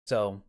So,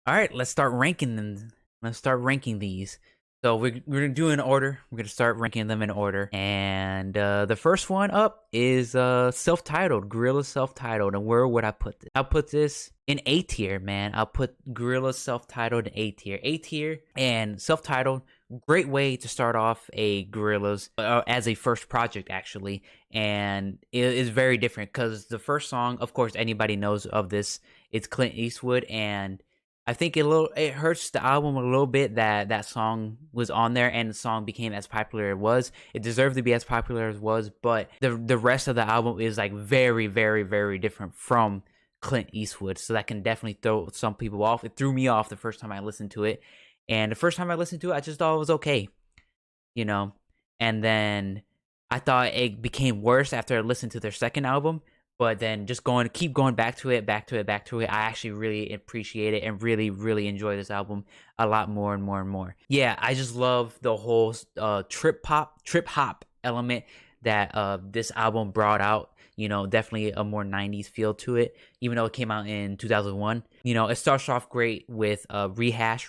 all right, let's start ranking them. Let's start ranking these. So we're gonna do in order. We're gonna start ranking them in order. And the first one up is self-titled, Gorilla self-titled. And where would I put this? I'll put this in A tier, man. I'll put Gorilla self-titled in A tier. A tier and self-titled. Great way to start off a Gorillaz as a first project, actually. And it is very different because the first song, of course, anybody knows of this. It's Clint Eastwood, and I think it hurts the album a little bit that that song was on there and the song became as popular as it was. It deserved to be as popular as it was, but the rest of the album is like very, very, very different from Clint Eastwood. So that can definitely throw some people off. It threw me off the first time I listened to it. And the first time I listened to it, I just thought it was okay, you know? And then I thought it became worse after I listened to their second album. But then just keep going back to it, back to it, back to it. I actually really appreciate it and really, really enjoy this album a lot more and more and more. Yeah, I just love the whole trip hop element that this album brought out. You know, definitely a more 90s feel to it, even though it came out in 2001. You know, it starts off great with Rehash,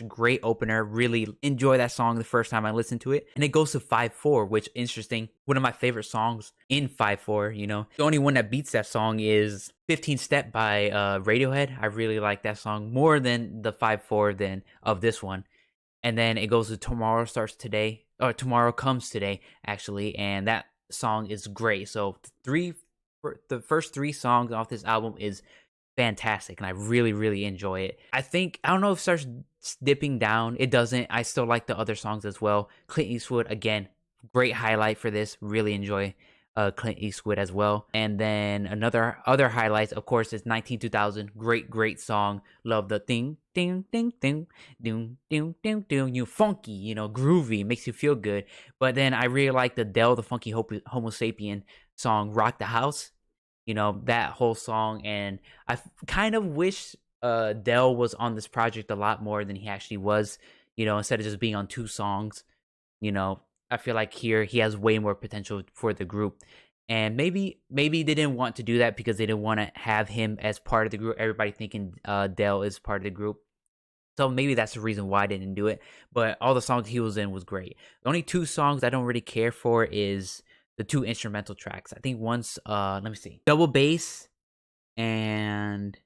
great opener. Really enjoy that song the first time I listened to it. And it goes to 5-4, which interesting. One of my favorite songs in 5-4, you know. The only one that beats that song is 15 Step by Radiohead. I really like that song more than the 5-4 than of this one. And then it goes to Tomorrow Starts Today, or Tomorrow Comes Today, actually. And that song is great. So the first three songs off this album is fantastic, and I really, really enjoy it. I don't know if it starts dipping down. It doesn't. I still like the other songs as well. Clint Eastwood, again, great highlight for this. Really enjoy Clint Eastwood as well. And then other highlights, of course, is 192000. Great song. Love the ding ding ding ding ding ding ding ding. You funky, you know, groovy, makes you feel good. But then I really like the Dell the Funky Homo Sapien song, Rock the House. You know, that whole song, and I kind of wish Dell was on this project a lot more than he actually was. You know, instead of just being on two songs. You know, I feel like here he has way more potential for the group. And maybe they didn't want to do that because they didn't want to have him as part of the group. Everybody thinking Dell is part of the group. So maybe that's the reason why I didn't do it. But all the songs he was in was great. The only two songs I don't really care for is the two instrumental tracks. I think one's let me see. Double Bass and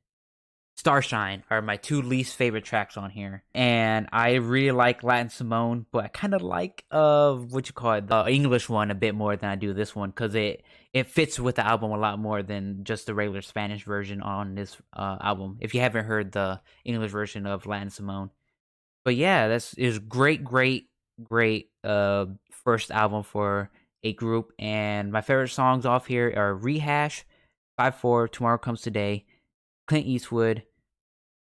Starshine are my two least favorite tracks on here. And I really like Latin Simone, but I kind of like the English one a bit more than I do this one, because it fits with the album a lot more than just the regular Spanish version on this album, if you haven't heard the English version of Latin Simone. But yeah, that's is great first album for a group. And my favorite songs off here are Rehash, 5-4, Tomorrow Comes Today, Clint Eastwood,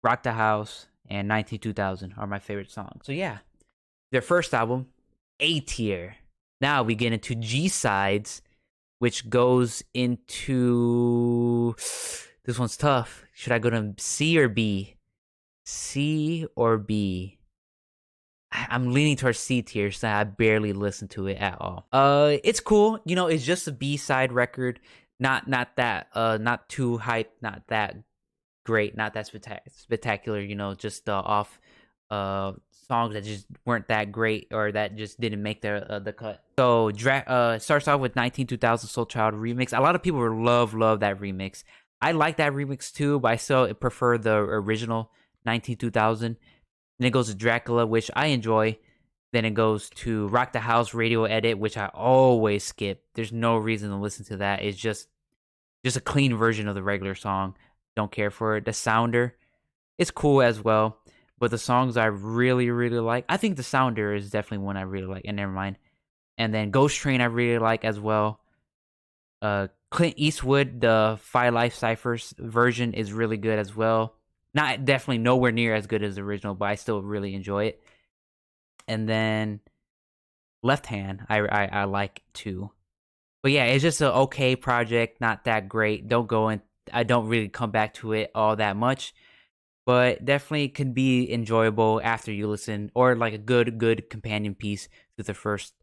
Rock the House, and 192000 are my favorite songs. So yeah, their first album, A tier. Now we get into G sides, which goes into this one's tough. Should I go to C or B? C or B? I'm leaning towards C tier, so I barely listen to it at all. It's cool. You know, it's just a B side record. Not not too hype, not that great, not that spectacular, you know, just off songs that just weren't that great or that just didn't make the cut. So it starts off with 192000 Soul Child remix. A lot of people love that remix. I like that remix too, but I still prefer the original 192000. Then it goes to Dracula, which I enjoy. Then it goes to Rock the House radio edit, which I always skip. There's no reason to listen to that. It's just a clean version of the regular song. Don't care for it. The Sounder, it's cool as well, but the songs I really, really like. I think the Sounder is definitely one I really like. And never mind. And then Ghost Train I really like as well. Clint Eastwood, the Five Life Cyphers version is really good as well. Not definitely nowhere near as good as the original, but I still really enjoy it. And then Left Hand, I like too. But yeah, it's just an okay project, not that great. I don't really come back to it all that much, but definitely can be enjoyable after you listen, or like a good companion piece to the first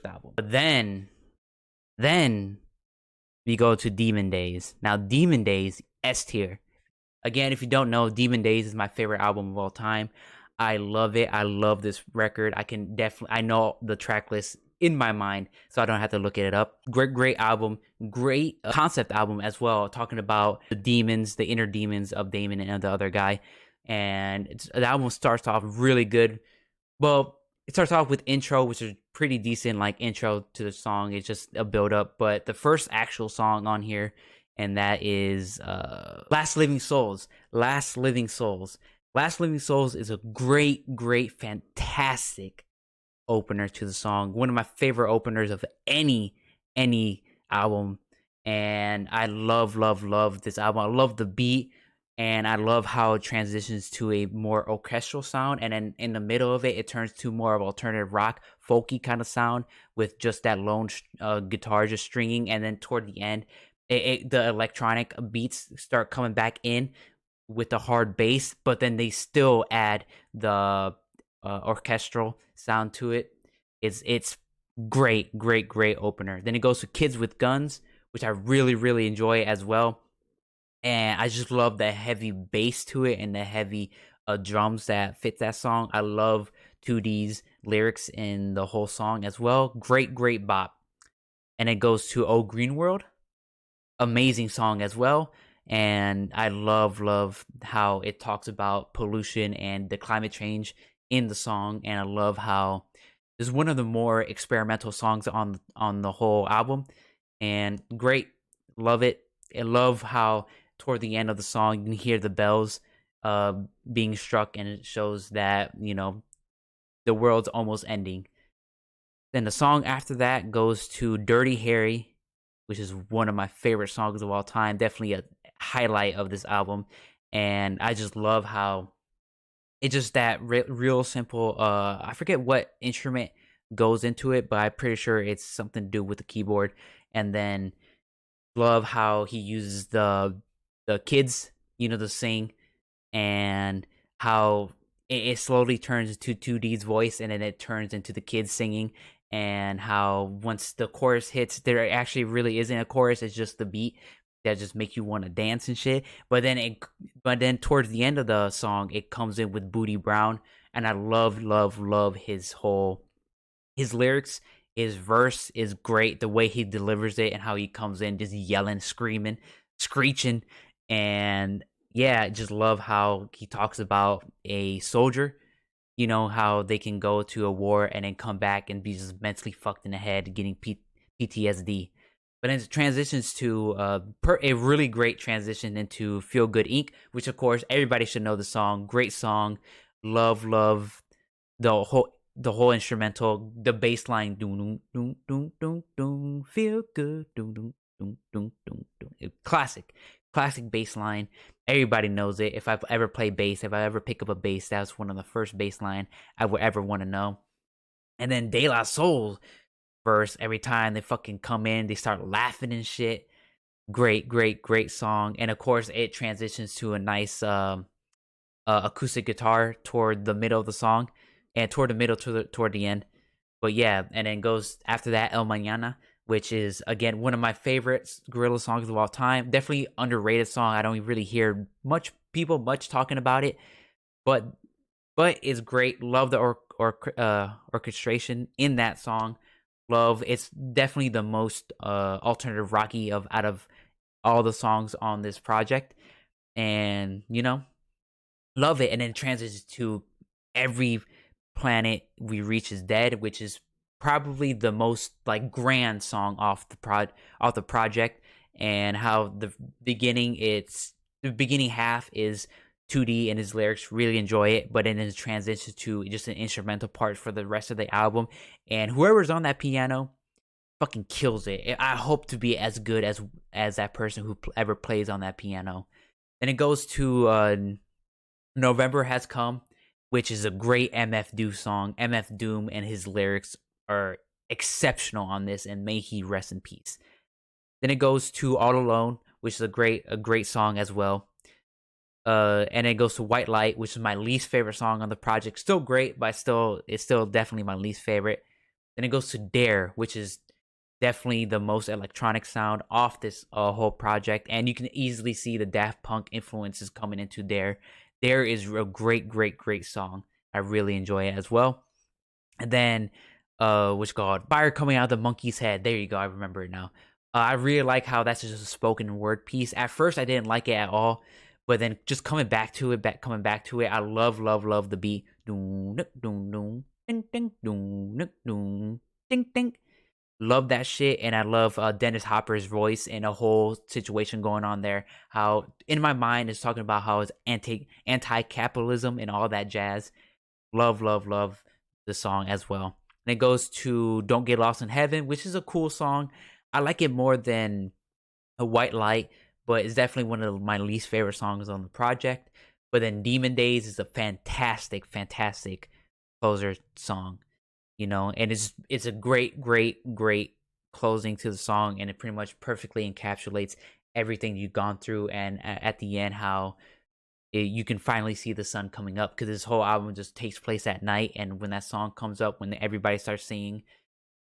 album. But then we go to Demon Days. Now Demon Days, S tier. Again, if you don't know, Demon Days is my favorite album of all time. I love it. I love this record. I know the track list in my mind, so I don't have to look it up. Great album. Great concept album as well, talking about the demons, the inner demons of Damon and the other guy. And the album starts off really good. Well, it starts off with intro, which is pretty decent, like intro to the song. It's just a build up. But the first actual song on here, and that is Last Living Souls. Last Living Souls. Last Living Souls is a great, fantastic opener to the song. One of my favorite openers of any album. And I love this album. I love the beat. And I love how it transitions to a more orchestral sound, and then in the middle of it, it turns to more of alternative rock, folky kind of sound with just that lone guitar just stringing, and then toward the end, the electronic beats start coming back in with the hard bass, but then they still add the orchestral sound to it. It's great opener. Then it goes to Kids with Guns, which I really enjoy as well. And I just love the heavy bass to it and the heavy drums that fit that song. I love 2D's lyrics in the whole song as well. Great bop. And it goes to Oh Green World. Amazing song as well. And I love how it talks about pollution and the climate change in the song. And I love how it's one of the more experimental songs on the whole album. And great. Love it. I love how toward the end of the song, you can hear the bells being struck, and it shows that, the world's almost ending. Then the song after that goes to Dirty Harry, which is one of my favorite songs of all time. Definitely a highlight of this album. And I just love how it's just that real simple. I forget what instrument goes into it, but I'm pretty sure it's something to do with the keyboard. And then love how he uses the kids, to sing, and how it slowly turns into 2D's voice, and then it turns into the kids singing, and how once the chorus hits, there actually really isn't a chorus. It's just the beat that just make you want to dance and shit. But then towards the end of the song, it comes in with Booty Brown, and I love his lyrics. His verse is great. The way he delivers it and how he comes in just yelling, screaming, screeching. And yeah, I just love how he talks about a soldier, how they can go to a war and then come back and be just mentally fucked in the head, getting PTSD. But then it transitions to a really great transition into Feel Good Inc., which of course everybody should know the song. Great song. Love the whole instrumental, the bass line, doom doom doom doom doom, feel good, doom doom doom doom doom doom. Classic bass line. Everybody knows it. If I've ever played bass, if I ever pick up a bass, that's one of the first bass line I would ever want to know. And then De La Soul verse, every time they fucking come in, they start laughing and shit. Great song. And of course, it transitions to a nice acoustic guitar toward the middle of the song, and toward the end. But yeah, and then goes after that El Mañana, which is again one of my favorite Guerrilla songs of all time. Definitely underrated song. I don't really hear much talking about it, but it's great. Love the orchestration in that song. It's definitely the most alternative rocky out of all the songs on this project, and love it. And then it transitions to Every Planet We Reach Is Dead, which is probably the most like grand song off the project, and how the beginning half is 2D and his lyrics, really enjoy it, but then it transitions to just an instrumental part for the rest of the album, and whoever's on that piano fucking kills it. I hope to be as good as that person who ever plays on that piano. Then it goes to November Has Come, which is a great MF Doom song. MF Doom and his lyrics are exceptional on this, and may he rest in peace. Then it goes to All Alone, which is a great song as well. And it goes to White Light, which is my least favorite song on the project. Still great, but it's still definitely my least favorite. Then it goes to Dare, which is definitely the most electronic sound off this whole project, and you can easily see the Daft Punk influences coming into there. There is a great song. I really enjoy it as well. And then, what's called Fire Coming Out of the Monkey's Head. There you go. I remember it now. I really like how that's just a spoken word piece. At first, I didn't like it at all, but then just coming back to it, I love the beat. Doom, doom, doom, ding, ding, doom, doom, ding, ding. Love that shit, and I love Dennis Hopper's voice and a whole situation going on there. How in my mind is talking about how it's anti capitalism and all that jazz. Love the song as well. And it goes to Don't Get Lost in Heaven, which is a cool song. I like it more than A White Light, but it's definitely one of my least favorite songs on the project. But then Demon Days is a fantastic closer song, and it's a great closing to the song, and it pretty much perfectly encapsulates everything you've gone through, and at the end how you can finally see the sun coming up, because this whole album just takes place at night, and when that song comes up, when everybody starts singing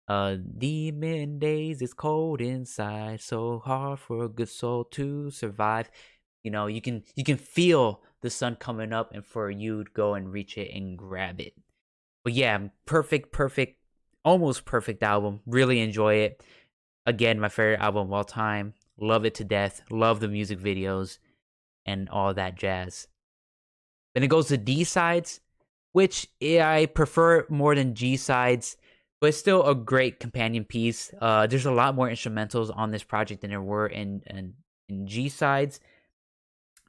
Demon Days, it's cold inside, so hard for a good soul to survive, you can feel the sun coming up, and for you to go and reach it and grab it. But yeah, perfect, almost perfect album. Really enjoy it. Again, my favorite album of all time. Love it to death. Love the music videos and all that jazz. Then it goes to D sides, which I prefer more than G sides, but it's still a great companion piece. There's a lot more instrumentals on this project than there were in G sides.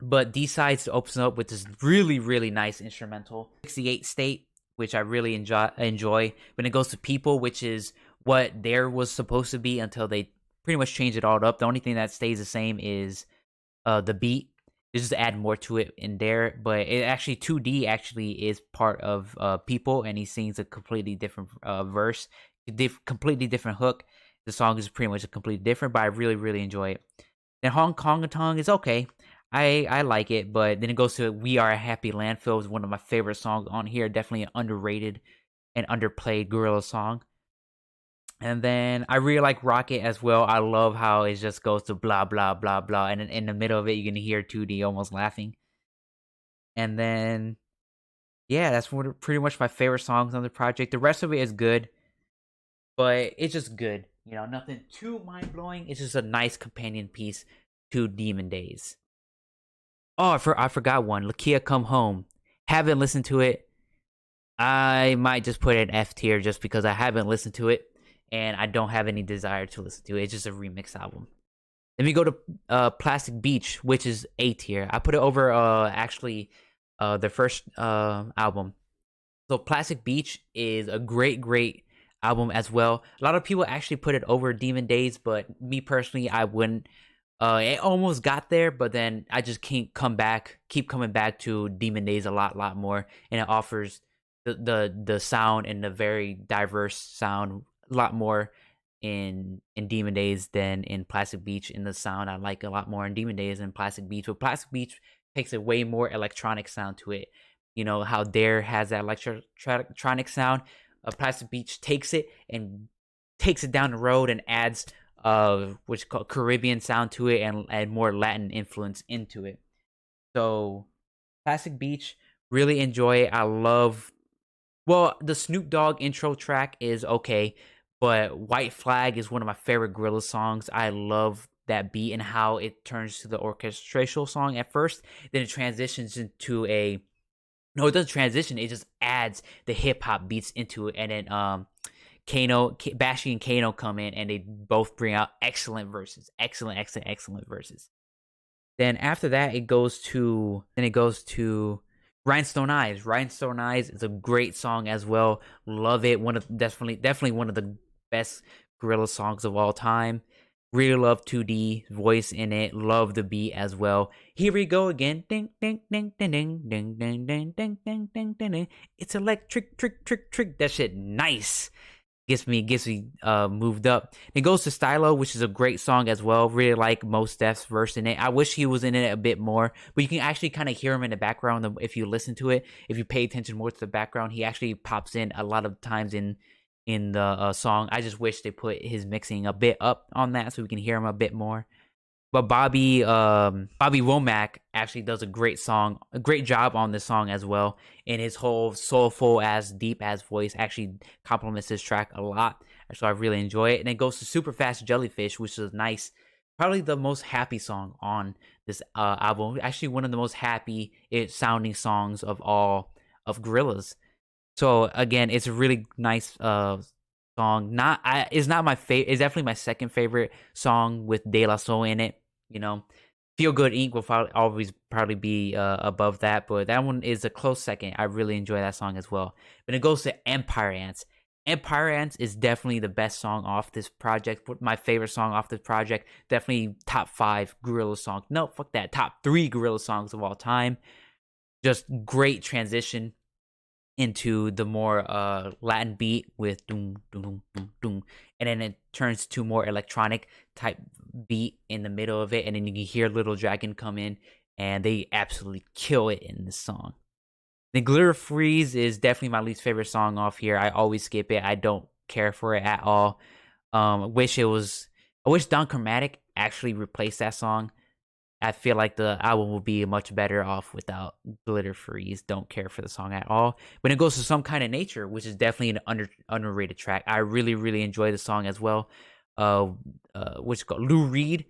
But D sides opens up with this really nice instrumental 68 State, which I really enjoy. When it goes to People, which is what there was supposed to be until they pretty much changed it all up. The only thing that stays the same is the beat. They just add more to it in there. But it actually 2D actually is part of People, and he sings a completely different verse, completely different hook. The song is pretty much a completely different, but I really enjoy it. Then Hong Kong Tong is okay. I like it, but then it goes to We Are a Happy Landfill, is one of my favorite songs on here. Definitely an underrated and underplayed Gorilla song. And then I really like Rocket as well. I love how it just goes to blah blah blah blah, and in the middle of it, you can hear 2D almost laughing. And then yeah, that's pretty much my favorite songs on the project. The rest of it is good, but it's just good. Nothing too mind blowing. It's just a nice companion piece to Demon Days. Oh, I forgot one. Lakia Come Home. Haven't listened to it. I might just put it in F tier just because I haven't listened to it, and I don't have any desire to listen to it. It's just a remix album. Then we go to Plastic Beach, which is A tier. I put it over actually the first album. So Plastic Beach is a great album as well. A lot of people actually put it over Demon Days, but me personally, I wouldn't. It almost got there, but then I just keep coming back to Demon Days a lot more, and it offers the sound and the very diverse sound a lot more in Demon Days than in Plastic Beach. In the sound, I like a lot more in Demon Days than Plastic Beach. But Plastic Beach takes a way more electronic sound to it. How Dare has that electronic sound. Plastic Beach takes it down the road and adds which is called Caribbean sound to it, and more Latin influence into it. So Plastic Beach, really enjoy it. I love, well, the Snoop Dogg intro track is okay, but White Flag is one of my favorite Gorillaz songs. I love that beat and how it turns to the orchestral song at first, then it transitions into it doesn't transition, it just adds the hip hop beats into it, and then Bashy and Kano come in, and they both bring out excellent verses. Excellent verses. Then after that, it goes to Rhinestone Eyes. Rhinestone Eyes is a great song as well. Love it. Definitely one of the best Gorilla songs of all time. Really love 2D voice in it. Love the beat as well. Here we go again. Ding ding ding ding ding ding ding ding ding ding ding ding. It's electric trick. That shit nice. Gets me moved up. It goes to Stylo, which is a great song as well. Really like Mos Def's verse in it. I wish he was in it a bit more, but you can actually kind of hear him in the background if you listen to it. If you pay attention more to the background, he actually pops in a lot of times in in the song. I just wish they put his mixing a bit up on that so we can hear him a bit more. But Bobby Womack actually does a great job on this song as well. And his whole soulful as deep as voice actually complements this track a lot. So I really enjoy it. And it goes to Super Fast Jellyfish, which is nice. Probably the most happy song on this album. Actually, one of the most happy sounding songs of all of Gorillaz. So again, it's a really nice song. It's not my favorite. It's definitely my second favorite song with De La Soul in it. You know, Feel Good Inc. will always probably be above that, but that one is a close second. I really enjoy that song as well. But it goes to Empire Ants. Empire Ants is definitely the best song off this project. My favorite song off this project. Definitely top 5 Gorilla songs. No, fuck that. Top 3 Gorilla songs of all time. Just great transition into the more Latin beat with doom doom doom doom, and then it turns to more electronic type beat in the middle of it, and then you can hear Little Dragon come in, and they absolutely kill it in this song. The Glitter Freeze is definitely my least favorite song off here. I always skip it. I don't care for it at all. I wish Don Chromatic actually replaced that song. I feel like the album will be much better off without Glitter Freeze. Don't care for the song at all. When it goes to Some Kind of Nature, which is definitely an underrated track, I really, really enjoy the song as well. Which is called Lou Reed,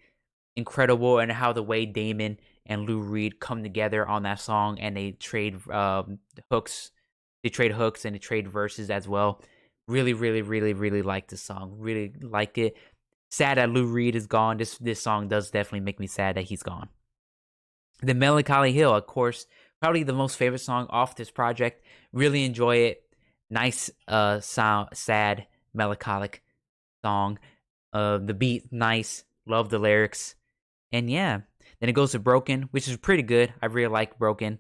incredible, and how the way Damon and Lou Reed come together on that song, and they trade hooks. They trade hooks and they trade verses as well. Really, really, really, really like this song. Really liked it. Sad that Lou Reed is gone. This song does definitely make me sad that he's gone. The Melancholy Hill, of course, probably the most favorite song off this project. Really enjoy it. Nice, sound, sad, melancholic song. The beat, nice. Love the lyrics. And yeah, then it goes to Broken, which is pretty good. I really like Broken,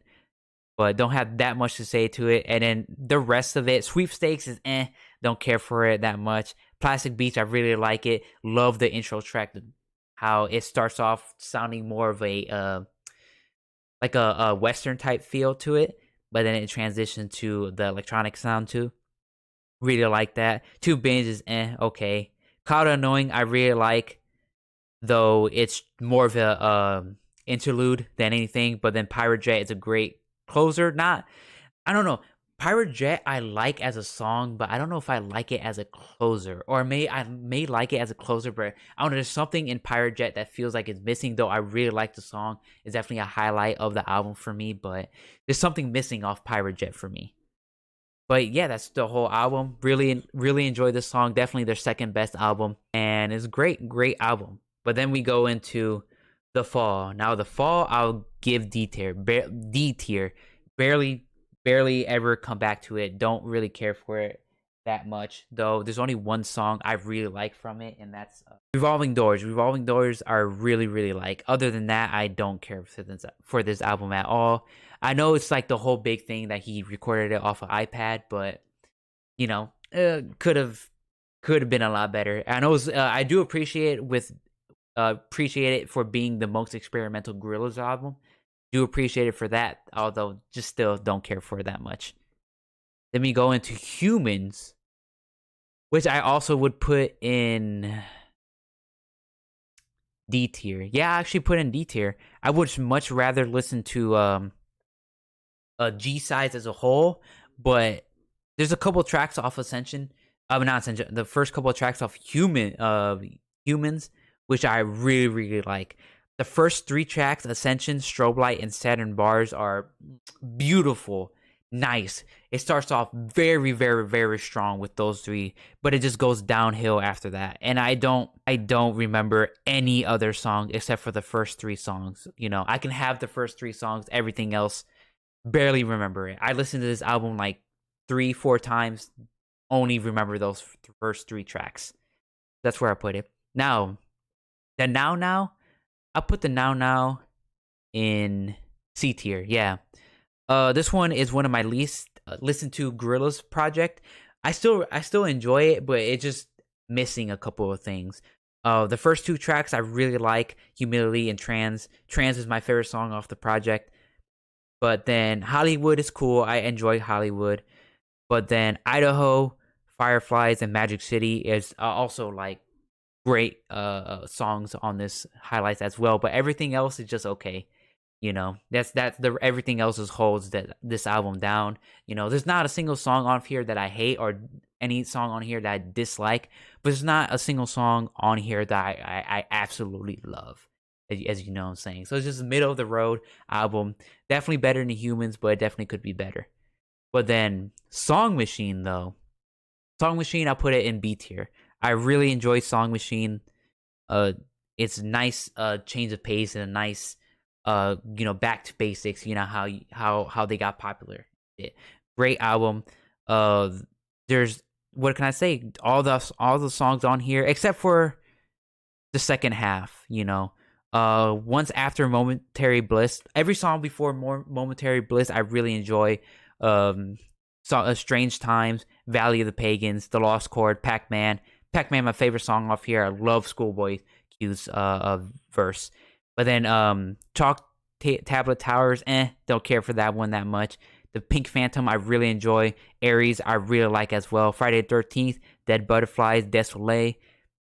but don't have that much to say to it. And then the rest of it, Sweepstakes is don't care for it that much. Plastic Beach, I really like it. Love the intro track, how it starts off sounding more of a like a Western type feel to it, but then it transitions to the electronic sound too. Really like that. Two Bins is okay. Caught Annoying, I really like, though it's more of a interlude than anything. But then Pirate Jet is a great closer. I don't know. Pirate Jet I like as a song, but I don't know if I like it as a closer. Or I may like it as a closer, but I don't know. There's something in Pirate Jet that feels like it's missing, though I really like the song. It's definitely a highlight of the album for me, but there's something missing off Pirate Jet for me. But yeah, that's the whole album. Really, really enjoy this song. Definitely their second best album. And it's a great, great album. But then we go into The Fall. Now, The Fall, I'll give D tier. D tier. Barely ever come back to it. Don't really care for it that much, though. There's only one song I really like from it, and that's Revolving Doors. Revolving Doors are really, really like. Other than that, I don't care for this album at all. I know it's like the whole big thing that he recorded it off of iPad, but you know, could have been a lot better. I know I do appreciate it for being the most experimental Gorillaz album. Do appreciate it for that, although just still don't care for it that much. Then we go into Humans, which I also would put in D tier. Yeah, I actually put in D tier. I would much rather listen to G sides as a whole, but there's a couple tracks off Ascension. Not Ascension. The first couple of tracks off Humans, which I really, really like. The first 3 tracks, Ascension, Strobe Light, and Saturn Bars, are beautiful, nice. It starts off very, very, very strong with those 3, but it just goes downhill after that. And I don't remember any other song except for the first 3 songs. You know, I can have the first 3 songs, everything else, barely remember it. I listened to this album like 3-4 times, only remember those first 3 tracks. That's where I put it. Now, the Now. I'll put the Now in C tier. Yeah. This one is one of my least listened to Gorillaz project. I still enjoy it, but it's just missing a couple of things. The first 2 tracks I really like, Humility and Trans. Trans is my favorite song off the project. But then Hollywood is cool. I enjoy Hollywood. But then Idaho, Fireflies and Magic City is also like great songs on this highlights as well, but everything else is just okay. You know, that's the everything else is holds that this album down. You know, there's not a single song on here that I hate or any song on here that I dislike, but there's not a single song on here that I absolutely love. As you know what I'm saying. So it's just a middle of the road album. Definitely better than Humans, but it definitely could be better. But then Song Machine though. Song Machine, I'll put it in B tier. I really enjoy Song Machine. Uh, it's nice change of pace and a nice back to basics. You know how they got popular. Great album. There's what can I say? All the songs on here except for the second half. Once after Momentary Bliss, every song before Momentary Bliss, I really enjoy. Strange Times, Valley of the Pagans, The Lost Chord, Pac-Man. Pac-Man, my favorite song off here. I love Schoolboy Q's verse. But then Chalk Tablet Towers, don't care for that one that much. The Pink Phantom, I really enjoy. Aries, I really like as well. Friday the 13th, Dead Butterflies, Desolé,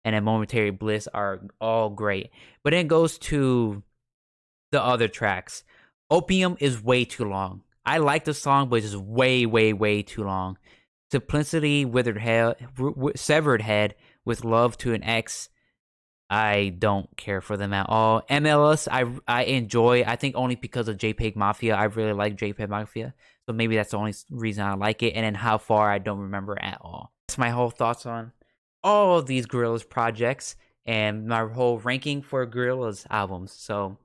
and then Momentary Bliss are all great. But then it goes to the other tracks. Opium is way too long. I like the song, but it's way, way, way too long. Simplicity, Severed Head, With Love to an Ex. I don't care for them at all. MLS, I enjoy. I think only because of JPEG Mafia. I really like JPEG Mafia. So maybe that's the only reason I like it. And then How Far, I don't remember at all. That's my whole thoughts on all of these Gorillaz projects and my whole ranking for Gorillaz albums. So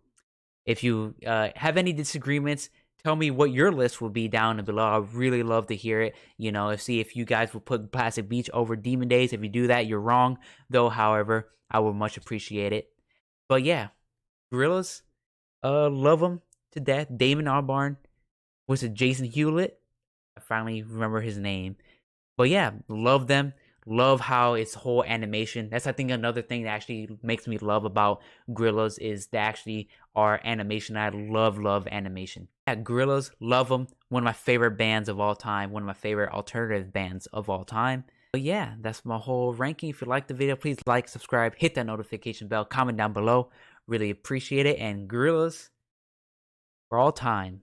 if you have any disagreements, tell me what your list will be down below. I'd really love to hear it. See if you guys will put Plastic Beach over Demon Days. If you do that, you're wrong. Though, however, I would much appreciate it. But yeah, Gorillaz, love them to death. Damon Albarn, was it Jason Hewlett? I finally remember his name. But yeah, love them. Love how its whole animation. That's I think another thing that actually makes me love about Gorillaz is that actually our animation. I love animation. Yeah, Gorillaz, love them. One of my favorite bands of all time. One of my favorite alternative bands of all time. But yeah, that's my whole ranking. If you liked the video, please like, subscribe, hit that notification bell, comment down below. Really appreciate it. And Gorillaz for all time.